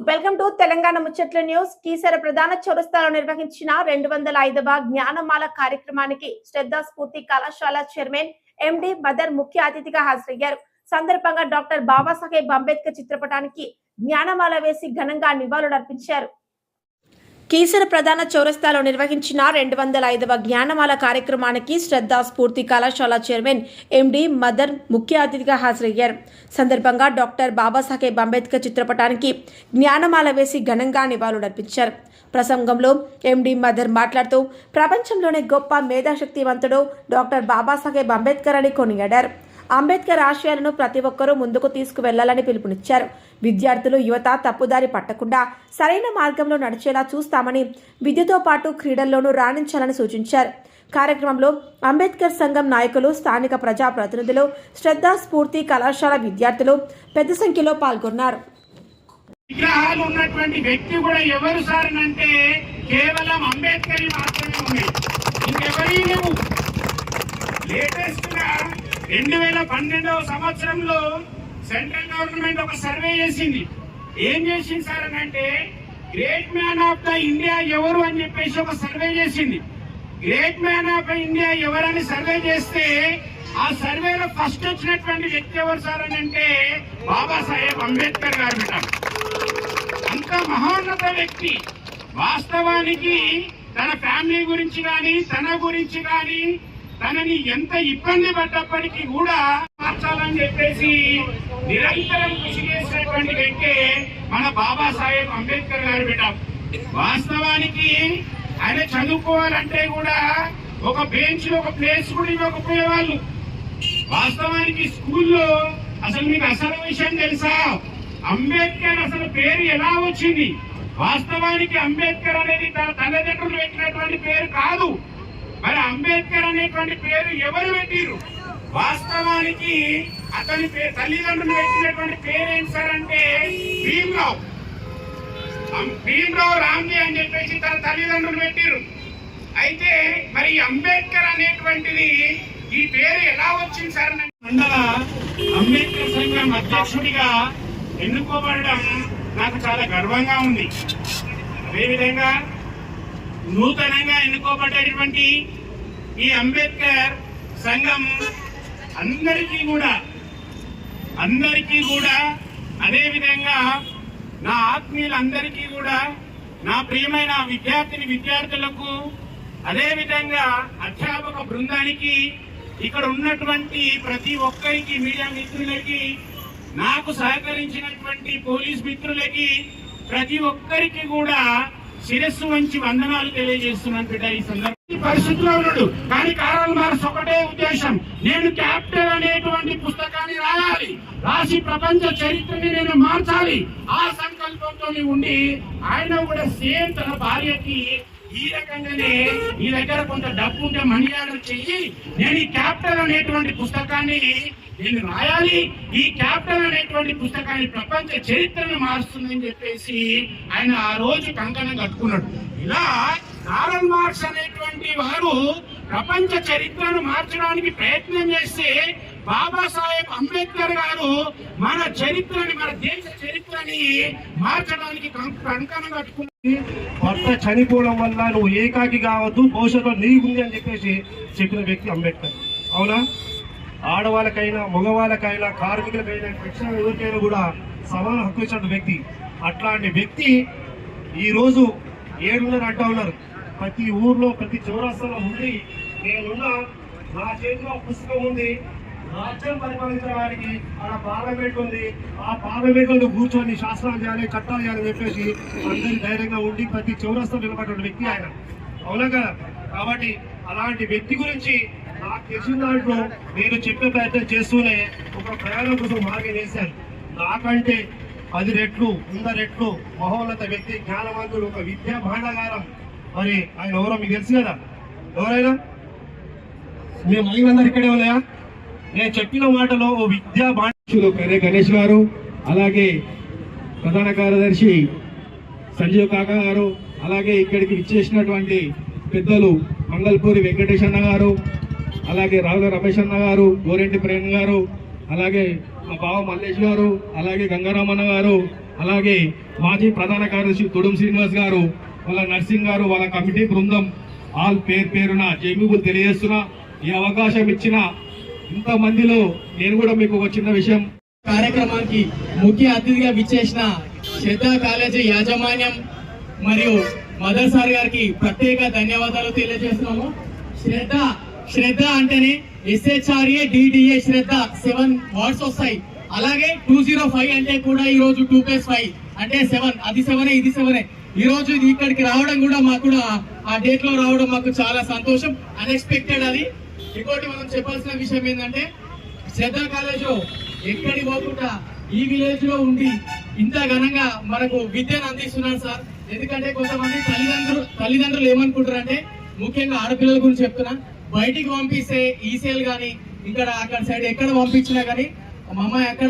Welcome to Telangana ముచ్చట్ల news. Keesara ప్రధాన చౌరస్తాలో నిర్వహించిన 205వ జ్ఞానమాల కార్యక్రమానికి శ్రద్ధా స్ఫూర్తి కళాశాల చైర్మన్ ఎండి మదర్ ముఖ్య అతిథిగా హాజరయ్యారు. సందర్భంగా డాక్టర్ బాబాసాహెబ్ అంబేద్కర్ చిత్రపటానికి జ్ఞానమాల వేసి ఘనంగా నివాళులర్పించారు. కీసర ప్రధాన చౌరస్తాలో నిర్వహించిన 205వ జ్ఞానమాల కార్యక్రమానికి శ్రద్ధా స్ఫూర్తి కళాశాల చైర్మన్ ఎండి మదర్ ముఖ్య అతిథిగా హాజరయ్యారు. సందర్భంగా డాక్టర్ బాబాసాహెబ్ అంబేద్కర్ చిత్రపటానికి జ్ఞానమాల వేసి ఘనంగా నివాళులర్పించారు. ప్రసంగంలో ఎండి మదర్ మాట్లాడుతూ ప్రపంచంలోనే గొప్ప మేధాశక్తివంతుడు డాక్టర్ బాబాసాహెబ్ అంబేద్కర్ అని కొనియాడారు. అంబేద్కర్ ఆశయాలను ప్రతి ఒక్కరూ ముందుకు తీసుకువెళ్లాలని పిలుపునిచ్చారు. విద్యార్థులు, యువత తప్పుదారి పట్టకుండా సరైన మార్గంలో నడిచేలా చూస్తామని, విద్యతో పాటు క్రీడల్లోనూ రాణించాలని సూచించారు. కార్యక్రమంలో అంబేద్కర్ సంఘం నాయకులు, స్థానిక ప్రజాప్రతినిధులు, శ్రద్ధా స్ఫూర్తి కళాశాల విద్యార్థులు పెద్ద సంఖ్యలో పాల్గొన్నారు. విగ్రహాలు ఉన్నటువంటి వ్యక్తి కూడా ఎవరు సార్ అంటే కేవలం అంబేద్కర్ మాత్రమే ఉంది, ఇంకెవరీ లేవు. లేటెస్ట్ గా 2012వ సంవత్సరంలో సెంట్రల్ గవర్నమెంట్ ఒక సర్వే చేసింది. ఏం చేసింది సార్ అని అంటే great man of the India ఎవరు అని చెప్పేసి ఒక సర్వే చేసింది. గ్రేట్ మ్యాన్ ఆఫ్ ఇండియా ఎవరని సర్వే చేస్తే ఆ సర్వేలో ఫస్ట్ వచ్చినటువంటి వ్యక్తి ఎవరు సార్ అని అంటే బాబాసాహెబ్ అంబేద్కర్ గారు అంటారు. అంత మహోన్నత వ్యక్తి. వాస్తవానికి తన ఫ్యామిలీ గురించి కానీ, తన గురించి కానీ, తనని ఎంత ఇబ్బంది పడ్డప్పటికీ కూడా మార్చాలని చెప్పేసి నిరంతరం కృషి చేసినటువంటి వ్యక్తి మన బాబాసాహెబ్ అంబేద్కర్ గారు బిడ్డ. వాస్తవానికి ఆయన చదువుకోవాలంటే కూడా ఒక బెంచ్ లో ఒక ప్లేస్ కూడా ఇవ్వకపోయేవాళ్ళు. వాస్తవానికి స్కూల్లో అసలు మీకు అసలు విషయం తెలుసా? అంబేద్కర్ అసలు పేరు ఎలా వచ్చింది? వాస్తవానికి అంబేద్కర్ అనేది తన తల్లిదండ్రులు పెట్టినటువంటి పేరు కాదు. మరి అంబేద్కర్ అనేటువంటి పేరు ఎవరు పెట్టిరు? వాస్తవానికి అతని తల్లిదండ్రులు పెట్టినటువంటి పేరు ఏంటి సార్ అంటే భీమ్రావ్ రామ్జీ అని చెప్పేసి తన తల్లిదండ్రులు పెట్టిరు. అయితే మరి అంబేద్కర్ అనేటువంటిది ఈ పేరు ఎలా వచ్చింది సార్? మండల అంబేద్కర్ సంఘం అధ్యక్షుడిగా ఎన్నుకోబడడం నాకు చాలా గర్వంగా ఉంది. అదేవిధంగా నూతనంగా ఎన్నుకోబడ్డటువంటి ఈ అంబేద్కర్ సంఘం అందరికీ కూడా అదేవిధంగా నా ఆత్మీయులందరికీ కూడా, నా ప్రియమైన విద్యార్థులకు, అదేవిధంగా అధ్యాపక బృందానికి, ఇక్కడ ఉన్నటువంటి ప్రతి ఒక్కరికి, మీడియా మిత్రులకి, నాకు సహకరించినటువంటి పోలీస్ మిత్రులకి, ప్రతి ఒక్కరికి కూడా శిరస్సు వంచి వందనాలు తెలియజేస్తున్నాను బిడ్డ. ఈ సందర్భంగా పరిస్థితిలో ఉన్నాడు కానీ కారణాలు మార్క్స్ ఒకటే ఉద్దేశం, నేను క్యాపిటల్ అనేటువంటి పుస్తకాన్ని రాసి ప్రపంచ చరిత్రని నేను మార్చాలి. ఆ సంకల్పంతో ఉండి ఆయన కూడా సేమ్ తన భార్యకి ఈ రకంగానే ఈ దగ్గర కొంత డబ్బు ఉంటే మనీ ఆర్డర్ చెయ్యి, నేను ఈ క్యాపిటల్ అనేటువంటి పుస్తకాన్ని నేను రాయాలి, ఈ క్యాపిటల్ అనేటువంటి పుస్తకాన్ని ప్రపంచ చరిత్రను మారుస్తుందని చెప్పేసి ఆయన ఆ రోజు కంకణం కట్టుకున్నాడు. ఇలా కారల్ మార్క్స్ అనేటువంటి వారు ప్రపంచ చరిత్రను మార్చడానికి ప్రయత్నం చేస్తే బాబాసాహెబ్ అంబేద్కర్ గారు మన చరిత్రని, మన దేశ చరిత్రని మార్చడానికి కంకణం కట్టుకున్నాడు. భర్త చనిపోవడం వల్ల నువ్వు ఏకాకి కావద్దు, భవిష్యత్తులో నీకుంది అని చెప్పేసి చెప్పిన వ్యక్తి అంబేద్కర్. అవునా? ఆడవాళ్ళకైనా, మగవాళ్ళకైనా, కార్మికులకైనా, శిక్షణ ఎవరికైనా కూడా సమాన హక్కు ఇచ్చిన వ్యక్తి. అట్లాంటి వ్యక్తి ఈరోజు 7 అంటూ ఉన్నారు. ప్రతి ఊర్లో, ప్రతి చౌరస్తాలో ఉండి నేనున్నా, నా చేతిలో పుస్తకం ఉంది, రాజ్యం పరిపాలించడానికి ఆడ పార్లమెంట్ ఉంది, ఆ పార్లమెంట్ లో కూర్చొని శాసనాలు చేయాలి, చట్టాలు చేయాలని చెప్పేసి అందరి ధైర్యంగా ఉండి ప్రతి చౌరస్తా నిలబడిన వ్యక్తి ఆయన. అవునా కదా? కాబట్టి అలాంటి వ్యక్తి గురించి నాకు తెలిసిన దాంట్లో నేను చెప్పే ప్రయత్నం చేస్తూనే ఒక ప్రయాణం కోసం మార్గం వేశాను. నాకంటే 10 రెట్లు 100 రెట్లు మహోన్నత వ్యక్తి, జ్ఞానవంతుడు, ఒక విద్యా భాండాగారం. మరి ఆయన ఎవరో మీకు తెలుసు కదా? ఎవరైనా మీ మహిళందరూ ఇక్కడే ఉన్నాయా? నేను చెప్పిన మాటలో ఓ విద్యా భాండాలు కరే గణేష్ గారు, అలాగే ప్రధాన కార్యదర్శి సంజీవ్ కాకా గారు, అలాగే ఇక్కడికి విచ్చేసినటువంటి పెద్దలు మంగళపూరి వెంకటేశన్న గారు, అలాగే రావుల రమేష్ అన్న గారు, గోరెంటి ప్రేమ్ గారు, అలాగే మా బావ మల్లేష్ గారు, అలాగే గంగారామన్న గారు, అలాగే మాజీ ప్రధాన కార్యదర్శి తొడుం శ్రీనివాస్ గారు, వాళ్ళ నర్సింగ్ గారు, వాళ్ళ కమిటీ బృందం ఆల్ పేరున జైబీబులు తెలియజేస్తున్నా. ఈ అవకాశం ఇచ్చిన ఇంతమందిలో నేను కూడా మీకు ఒక చిన్న విషయం, కార్యక్రమానికి ముఖ్య అతిథిగా విచ్చేసిన శ్రద్ధ కాలేజీ యాజమాన్యం మరియు మదర్ సార్ గారికి ప్రత్యేక ధన్యవాదాలు తెలియజేస్తున్నాము. శ్రద్ధ అంటేనే SHRA DDA శ్రద్ధ 7 వర్డ్స్ వస్తాయి. అలాగే 205 అంటే కూడా ఈ రోజు 2+5 అంటే 7, అది 7 ఇది 7. ఈ రోజు ఇక్కడికి రావడం కూడా మాకు కూడా ఆ డేట్ లో రావడం మాకు చాలా సంతోషం, అన్ఎక్స్పెక్టెడ్. అది ఇంకోటి మనం చెప్పాల్సిన విషయం ఏంటంటే శ్రద్ధ కాలేజ్ ఎక్కడి పోకుండా ఈ విలేజ్ లో ఉండి ఇంత ఘనంగా మనకు విద్యను అందిస్తున్నారు సార్. ఎందుకంటే కొంతమంది తల్లిదండ్రులు ఏమనుకుంటారు అంటే, ముఖ్యంగా ఆడపిల్లల గురించి చెప్తున్నా, బయటికి పంపిస్తే ఈసీఎల్ గానీ ఇక్కడ అక్కడ సైడ్ ఎక్కడ పంపించినా గానీ మా అమ్మాయి ఎక్కడ